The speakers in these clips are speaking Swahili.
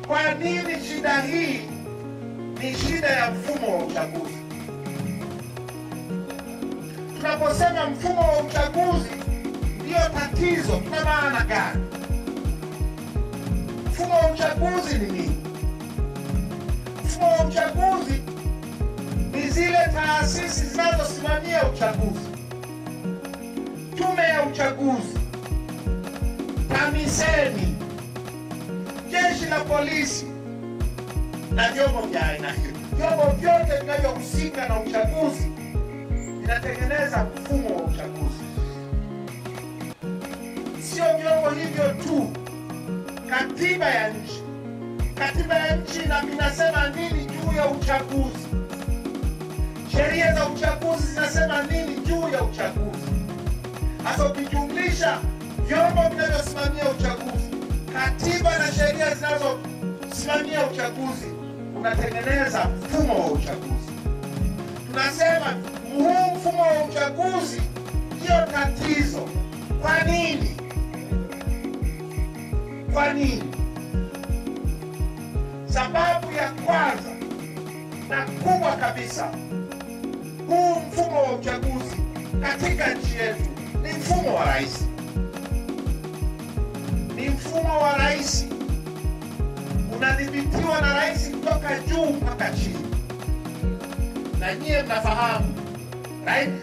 Kwa nini shida hii ni shida ya mfumo wa uchaguzi? Tunaposema mfumo wa uchaguzi ndio tatizo, tuna maana gani? Mfumo wa uchaguzi ni nini? Mfumo wa uchaguzi ni zile taasisi zinazosimamia uchaguzi: Tume ya Uchaguzi, TAMISEMI, Jeshi la Polisi na vyombo vya aina hiyo. Vyombo vyote vinavyohusika na uchaguzi vinatengeneza mfumo wa uchaguzi. Sio vyombo hivyo tu, katiba ya nchi. Katiba ya nchi inasema nini juu ya uchaguzi? Sheria za uchaguzi zinasema nini juu ya uchaguzi? Hasa ukijumlisha vyombo vinavyosimamia uchaguzi, katiba na sheria zinazosimamia uchaguzi, unatengeneza mfumo wa uchaguzi. Tunasema huu mfumo wa uchaguzi ndio tatizo. Kwa nini? Kwa nini? Sababu ya kwanza na kubwa kabisa, huu mfumo wa uchaguzi katika nchi yetu ni mfumo wa rais. Ni mfumo wa rais, unadhibitiwa na rais kutoka juu mpaka chini. Na nyie mnafahamu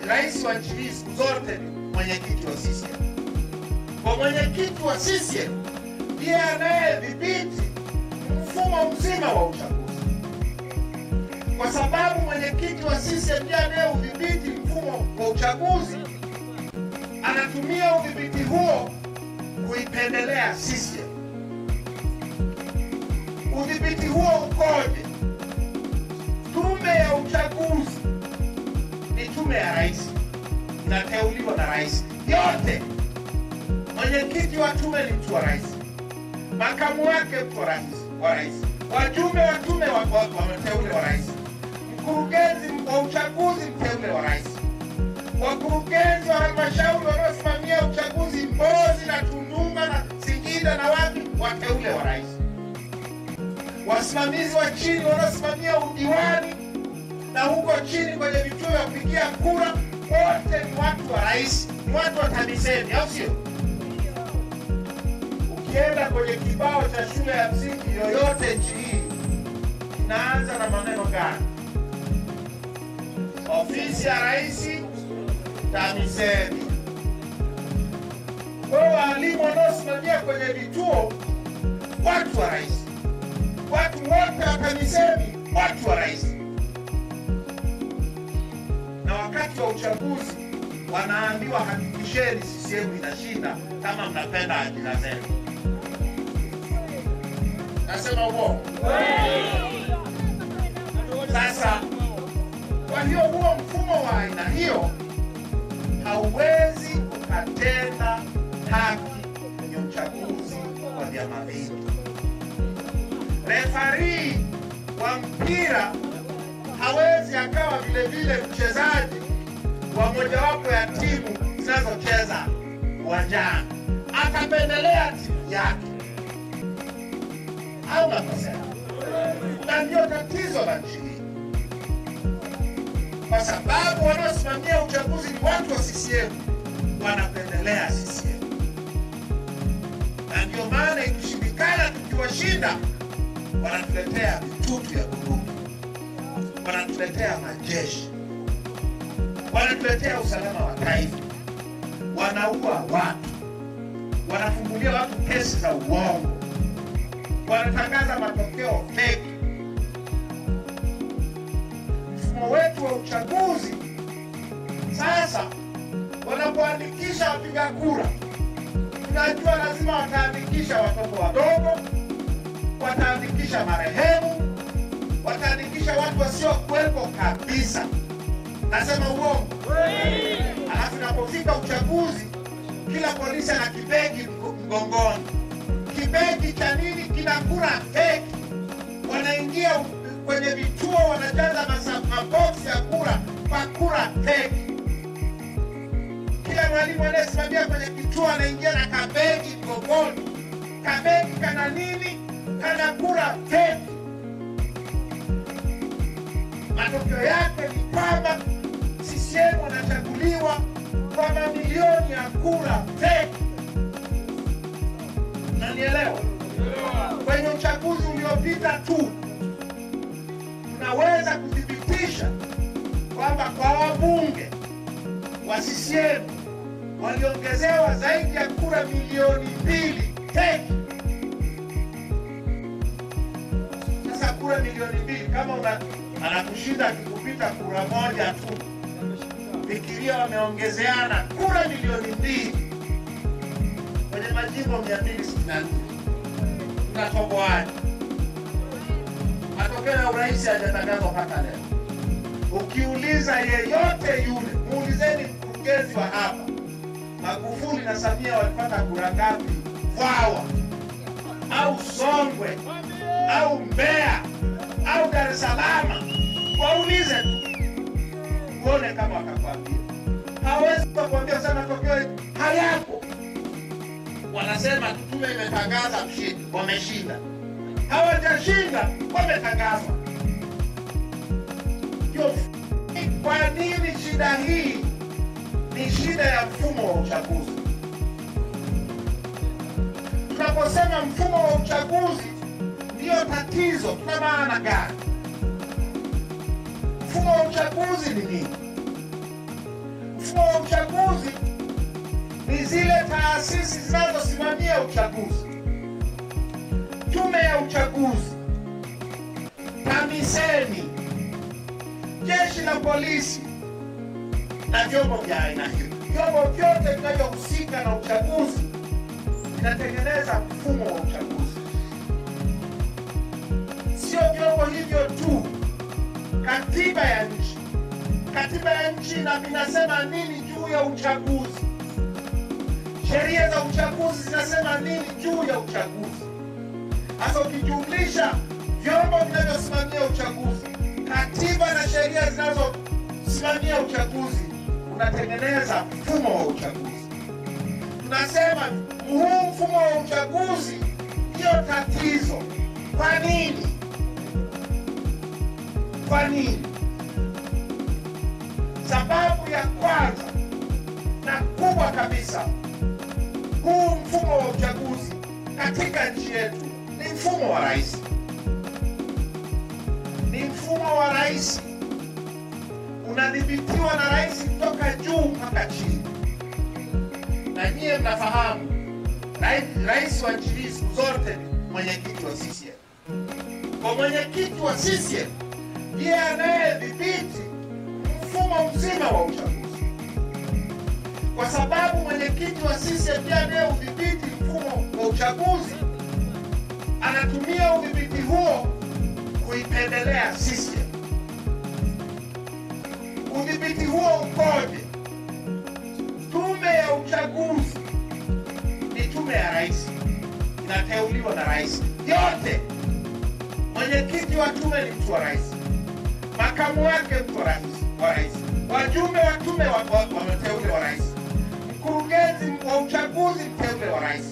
rais wa nchi hii siku zote ni mwenyekiti wa CCM. Kwa mwenyekiti wa CCM ndiye anayedhibiti mfumo mzima wa uchaguzi. Kwa sababu mwenyekiti wa CCM ndiye anayeudhibiti mfumo wa uchaguzi, anatumia udhibiti huo kuipendelea CCM. Udhibiti huo ukoje? Tume ya uchaguzi ni tume ya rais, inateuliwa na rais yote. Mwenyekiti wa tume ni mtu wa rais, makamu wake mtu wa rais, wajumbe wa tume wameteule wa rais, mkurugenzi wa uchaguzi mteule wa rais, wakurugenzi wa halmashauri wanaosimamia uchaguzi Mbozi na Tunduma na Singida na wapi, wateule wa rais, wasimamizi wa chini wanaosimamia udiwani na huko chini kwenye vituo vya kupigia kura, wote ni watu wa rais, ni watu wa TAMISEMI, au sio? Ukienda kwenye kibao cha shule ya msingi yoyote nchi hii, inaanza na maneno gani? Ofisi ya rais, TAMISEMI. Kwa walimu wanaosimamia kwenye vituo, watu wa rais. Watu wote wa TAMISEMI, watu wa rais. Na wakati wa uchaguzi wanaambiwa hakikisheni CCM inashinda kama mnapenda ajira zenu. Nasema uongo? Sasa kwa hiyo huo mfumo wa aina hiyo hauwezi ukatenda haki kwenye uchaguzi wa vyama vingi. Refari wa mpira hawezi akawa vile vile mchezaji wa mojawapo ya timu zinazocheza uwanjani, atapendelea timu yake, au nakosea? Na ndio tatizo la nchi hii, kwa sababu wanaosimamia uchaguzi ni watu wa CCM, wanapendelea CCM. Na ndio maana ikishindikana tukiwashinda, wanatuletea mitutu ya bunduki, wanatuletea majeshi, wanatuletea usalama wa taifa, wanaua watu, wanafungulia watu kesi za uongo, wanatangaza matokeo feki. Mfumo wetu wa uchaguzi sasa, wanapoandikisha wapiga kura, tunajua lazima wataandikisha watoto wadogo, wataandikisha marehemu, wataandikisha watu wasiokuwepo kabisa. Nasema uongo? Alafu inapofika uchaguzi, kila polisi ana kibegi mgongoni. Kibegi cha nini? Kina kura feki. Wanaingia kwenye vituo, wanajaza maboksi ya kura kwa kura feki. Kila mwalimu anayesimamia kwenye kituo anaingia na kabegi mgongoni. Kabegi kana nini? kana kura feki. Matokeo yake ni kwamba CCM wanachaguliwa kwa mamilioni ya kura feki. Unanielewa? Kwenye uchaguzi uliopita tu tunaweza kuthibitisha kwamba kwa wabunge wa CCM waliongezewa zaidi ya kura milioni 2 feki. Sasa kura milioni 2 kama anakushinda kikupita kura moja tu, fikiria wameongezeana kura milioni 2 kwenye majimbo 264. Tunatoboaje? Matokeo ya urais hajatangazwa mpaka leo. Ukiuliza yeyote yule, muulizeni mkurugenzi wa hapa, Magufuli na Samia walipata kura ngapi Vwawa au Songwe au Mbeya au Dar es Salaam? Waulize tu uone kama wakakwambia. Hawezi kukwambia sana matokeo hayapo. Wanasema tume imetangaza mshindi, wameshinda. Hawajashinda, wametangaza. Kwa nini shida hii? Ni shida ya mfumo wa uchaguzi. Tunaposema mfumo wa uchaguzi ndio tatizo, tuna maana gani? Mfumo wa uchaguzi ni nini? Mfumo wa uchaguzi ni zile taasisi zinazosimamia uchaguzi: tume ya uchaguzi, TAMISEMI, jeshi la polisi na vyombo vya aina hiyo. Vyombo vyote vinavyohusika na uchaguzi vinatengeneza mfumo wa uchaguzi. Sio vyombo hivyo tu, katiba ya nchi. Katiba ya nchi inasema nini juu ya uchaguzi? Sheria za uchaguzi zinasema nini juu ya uchaguzi? Hasa ukijumlisha vyombo vinavyosimamia uchaguzi, katiba na sheria zinazosimamia uchaguzi, unatengeneza mfumo wa uchaguzi. Tunasema huu mfumo wa uchaguzi ndio tatizo. Kwa nini? Kwa nini? Sababu ya kwanza na kubwa kabisa, huu mfumo wa uchaguzi katika nchi yetu ni mfumo wa rais. Ni mfumo wa rais, unadhibitiwa na rais kutoka juu mpaka chini. Na nyie mnafahamu rais wa nchi hii siku zote ni mwenyekiti wa CCM. Kwa mwenyekiti wa CCM ndiye anayedhibiti mfumo mzima wa uchaguzi. Kwa sababu mwenyekiti wa CCM ndiye anayeudhibiti mfumo wa uchaguzi, anatumia udhibiti huo kuipendelea CCM. Udhibiti huo ukoje? Tume ya uchaguzi ni tume ya rais, inateuliwa na rais yote. Mwenyekiti wa tume ni mtu wa rais, makamu wake mtu wa rais, wajumbe wa tume wameteuliwa wa rais, mkurugenzi wa uchaguzi mteule wa rais,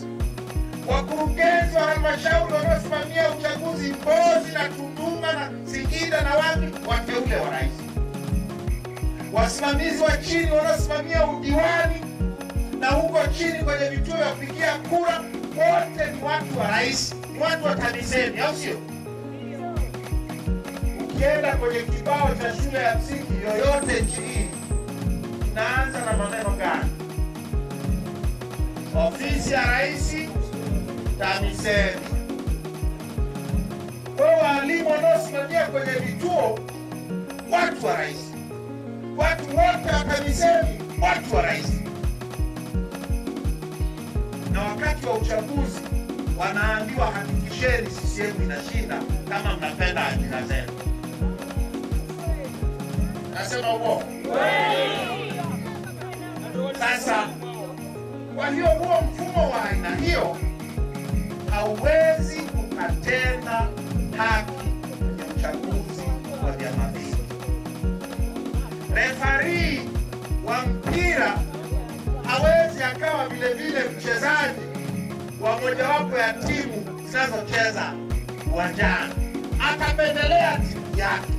wakurugenzi wa halmashauri wanaosimamia uchaguzi Mbozi na Tunduma na Singida na wapi, wateule wa rais, wasimamizi wa chini wanaosimamia udiwani na huko chini kwenye vituo vya kupigia kura, wote ni watu wa rais, ni watu wa TAMISEMI, au sio? Ukienda kwenye kibao cha shule ya msingi yoyote nchi hii, inaanza na maneno gani? Ofisi ya rais, TAMISEMI. Kwa walimu wanaosimamia kwenye vituo, watu wa rais. Watu wote wa TAMISEMI, watu wa rais. Na wakati wa uchaguzi wanaambiwa hakikisheni CCM inashinda kama mnapenda ajira zenu. Nasema uongo? Sasa kwa hiyo huo mfumo wa aina hiyo hauwezi ukatenda haki kwenye uchaguzi wa vyama vingi. Refari wa mpira hawezi akawa vile vile mchezaji wa mojawapo ya timu zinazocheza uwanjani, atapendelea timu yake.